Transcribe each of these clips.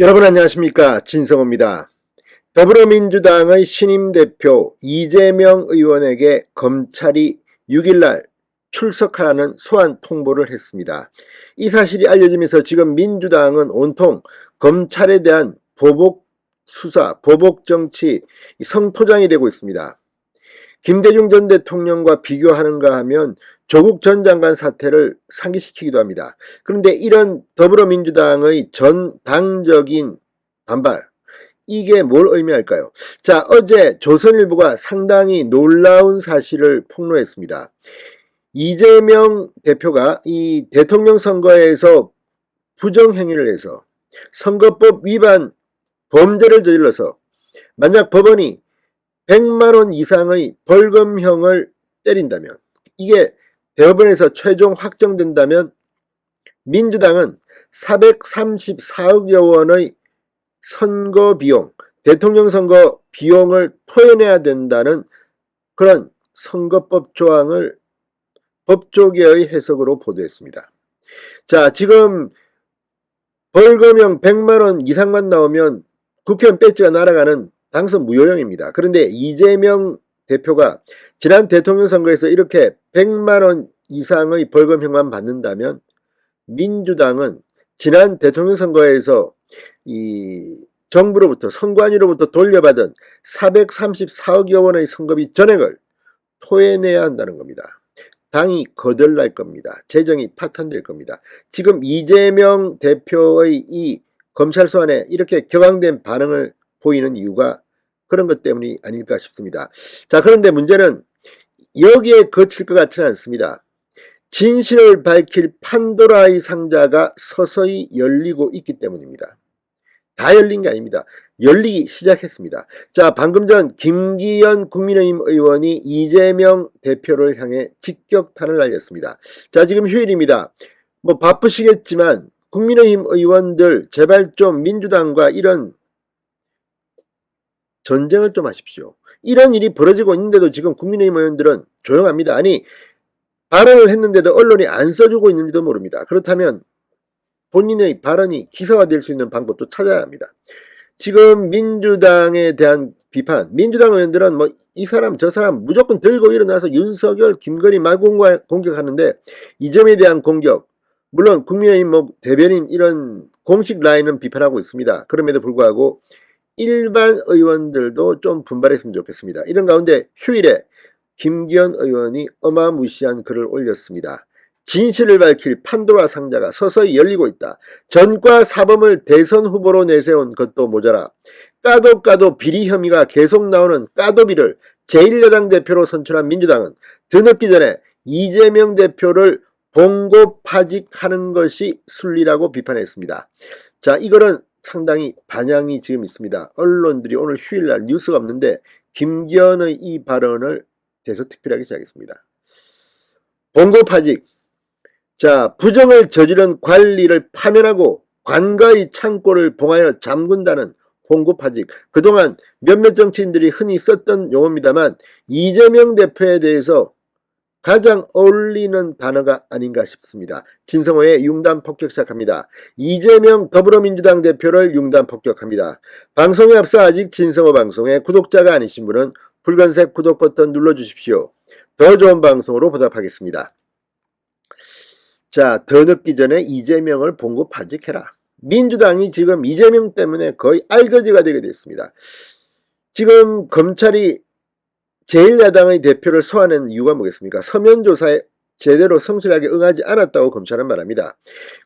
여러분 안녕하십니까, 진성호입니다. 더불어민주당의 신임 대표 이재명 의원에게 검찰이 6일날 출석하라는 소환 통보를 했습니다. 이 사실이 알려지면서 지금 민주당은 온통 검찰에 대한 보복 수사, 보복 정치 성토장이 되고 있습니다. 김대중 전 대통령과 비교하는가 하면 조국 전 장관 사태를 상기시키기도 합니다. 그런데 이런 더불어민주당의 전당적인 반발, 이게 뭘 의미할까요? 자, 어제 조선일보가 상당히 놀라운 사실을 폭로했습니다. 이재명 대표가 이 대통령 선거에서 부정행위를 해서 선거법 위반 범죄를 저질러서 만약 법원이 100만원 이상의 벌금형을 때린다면, 이게 대법원에서 최종 확정된다면 민주당은 434억여 원의 선거 비용, 대통령 선거 비용을 토해내야 된다는 그런 선거법 조항을 법조계의 해석으로 보도했습니다. 자, 지금 벌금형 100만원 이상만 나오면 국회의원 배지가 날아가는 당선 무효형입니다. 그런데 이재명 대표가 지난 대통령 선거에서 이렇게 100만원 이상의 벌금형만 받는다면 민주당은 지난 대통령 선거에서 이 정부로부터, 선관위로부터 돌려받은 434억여 원의 선거비 전액을 토해내야 한다는 겁니다. 당이 거덜날 겁니다. 재정이 파탄될 겁니다. 지금 이재명 대표의 이 검찰 소환에 이렇게 격앙된 반응을 보이는 이유가 그런 것 때문이 아닐까 싶습니다. 자, 그런데 문제는 여기에 그칠 것 같지는 않습니다. 진실을 밝힐 판도라의 상자가 서서히 열리고 있기 때문입니다. 다 열린 게 아닙니다. 열리기 시작했습니다. 자, 방금 전 김기현 국민의힘 의원이 이재명 대표를 향해 직격탄을 날렸습니다. 자, 지금 휴일입니다. 뭐 바쁘시겠지만 국민의힘 의원들 제발 좀 민주당과 이런 전쟁을 좀 하십시오. 이런 일이 벌어지고 있는데도 지금 국민의힘 의원들은 조용합니다. 아니, 발언을 했는데도 언론이 안 써주고 있는지도 모릅니다. 그렇다면 본인의 발언이 기사화될 수 있는 방법도 찾아야 합니다. 지금 민주당에 대한 비판, 민주당 의원들은 뭐 이 사람 저 사람 무조건 들고 일어나서 윤석열, 김건희 말 공격하는데 이 점에 대한 공격, 물론 국민의힘 뭐 대변인 이런 공식 라인은 비판하고 있습니다. 그럼에도 불구하고 일반 의원들도 좀 분발했으면 좋겠습니다. 이런 가운데 휴일에 김기현 의원이 어마무시한 글을 올렸습니다. 진실을 밝힐 판도라 상자가 서서히 열리고 있다. 전과 사범을 대선 후보로 내세운 것도 모자라 까도 비리 혐의가 계속 나오는 까도비를 제1야당 대표로 선출한 민주당은 드늦기 전에 이재명 대표를 봉고파직하는 것이 순리라고 비판했습니다. 자, 이거는 상당히 반향이 지금 있습니다. 언론들이 오늘 휴일날 뉴스가 없는데 김기현의 이 발언을 대서특필하기 시작했습니다. 봉고파직, 자, 부정을 저지른 관리를 파면하고 관가의 창고를 봉하여 잠근다는 봉고파직. 그동안 몇몇 정치인들이 흔히 썼던 용어입니다만 이재명 대표에 대해서 가장 어울리는 단어가 아닌가 싶습니다. 진성호의 융단 폭격 시작합니다. 이재명 더불어민주당 대표를 융단 폭격합니다. 방송에 앞서 아직 진성호 방송에 구독자가 아니신 분은 붉은색 구독 버튼 눌러주십시오. 더 좋은 방송으로 보답하겠습니다. 자, 더 늦기 전에 이재명을 봉고파직해라. 민주당이 지금 이재명 때문에 거의 알거지가 되게 됐습니다. 지금 검찰이 제1야당의 대표를 소환한 이유가 뭐겠습니까? 서면 조사에 제대로 성실하게 응하지 않았다고 검찰은 말합니다.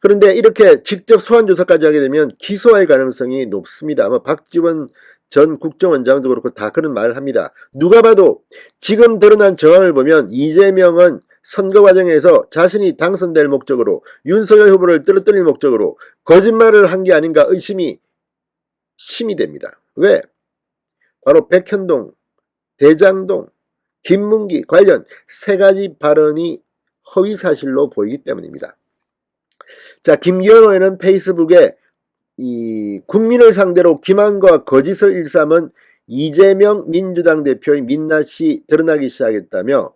그런데 이렇게 직접 소환 조사까지 하게 되면 기소할 가능성이 높습니다. 박지원 전 국정원장도 그렇고 다 그런 말을 합니다. 누가 봐도 지금 드러난 정황을 보면 이재명은 선거 과정에서 자신이 당선될 목적으로, 윤석열 후보를 떨어뜨릴 목적으로 거짓말을 한 게 아닌가 의심이 심이 됩니다. 왜? 바로 백현동, 대장동, 김문기 관련 세 가지 발언이 허위사실로 보이기 때문입니다. 자, 김기현 의원은 페이스북에 이 국민을 상대로 기만과 거짓을 일삼은 이재명 민주당 대표의 민낯이 드러나기 시작했다며,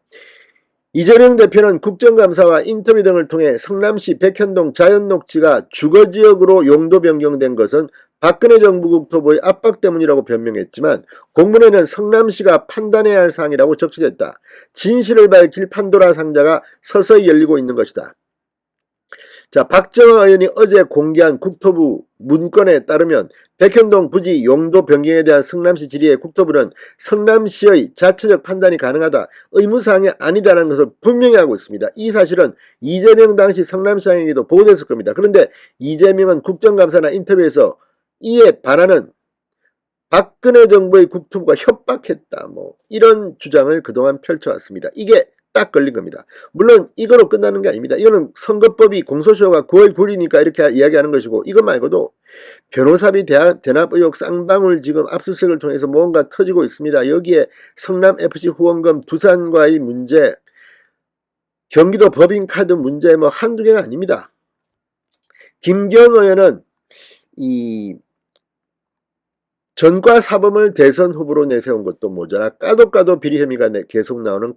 이재명 대표는 국정감사와 인터뷰 등을 통해 성남시 백현동 자연녹지가 주거지역으로 용도 변경된 것은 박근혜 정부 국토부의 압박 때문이라고 변명했지만 공문에는 성남시가 판단해야 할 사항이라고 적시됐다. 진실을 밝힐 판도라 상자가 서서히 열리고 있는 것이다. 자, 박정아 의원이 어제 공개한 국토부 문건에 따르면 백현동 부지 용도 변경에 대한 성남시 질의에 국토부는 성남시의 자체적 판단이 가능하다, 의무사항이 아니다라는 것을 분명히 하고 있습니다. 이 사실은 이재명 당시 성남시장에게도 보고됐을 겁니다. 그런데 이재명은 국정감사나 인터뷰에서 이에 반하는 박근혜 정부의 국토부가 협박했다, 이런 주장을 그동안 펼쳐왔습니다. 이게 딱 걸린 겁니다. 물론 이거로 끝나는 게 아닙니다. 이거는 선거법이 공소시효가 9월 9일이니까 이렇게 이야기하는 것이고, 이것 말고도 변호사비 대납 의혹 쌍방울 지금 압수수색을 통해서 뭔가 터지고 있습니다. 여기에 성남FC 후원금 두산과의 문제, 경기도 법인카드 문제 한두 개가 아닙니다. 김기현 의원은 이 전과 사범을 대선 후보로 내세운 것도 모자라 까도 비리 혐의가 계속 나오는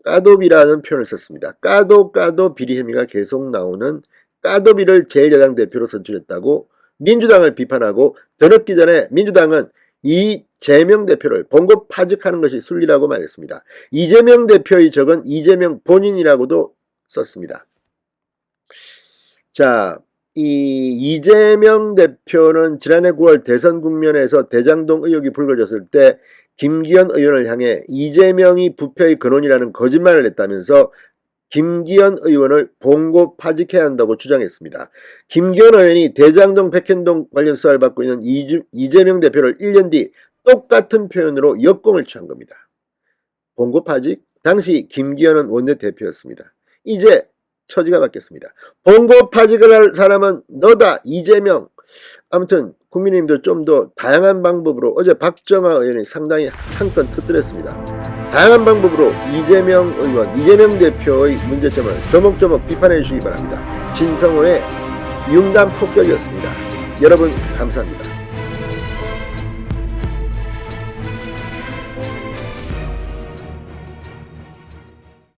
까도비라는 표현을 썼습니다. 까도 비리 혐의가 계속 나오는 까도비를 제1야당 대표로 선출했다고 민주당을 비판하고, 더 늦기 전에 민주당은 이재명 대표를 봉급 파직하는 것이 순리라고 말했습니다. 이재명 대표의 적은 이재명 본인이라고도 썼습니다. 자, 이재명 대표는 지난해 9월 대선 국면에서 대장동 의혹이 불거졌을 때 김기현 의원을 향해 이재명이 부패의 근원이라는 거짓말을 했다면서 김기현 의원을 봉고 파직해야 한다고 주장했습니다. 김기현 의원이 대장동 백현동 관련 수사를 받고 있는 이재명 대표를 1년 뒤 똑같은 표현으로 역공을 취한 겁니다. 봉고 파직? 당시 김기현은 원내대표였습니다. 이제 처지가 바뀌었습니다. 봉고 파직을 할 사람은 너다, 이재명. 아무튼 국민님들 좀 더 다양한 방법으로, 어제 박정아 의원이 상당히 한 건 터뜨렸습니다. 다양한 방법으로 이재명 의원, 이재명 대표의 문제점을 조목조목 비판해 주시기 바랍니다. 진성호의 융단 폭격이었습니다. 여러분 감사합니다.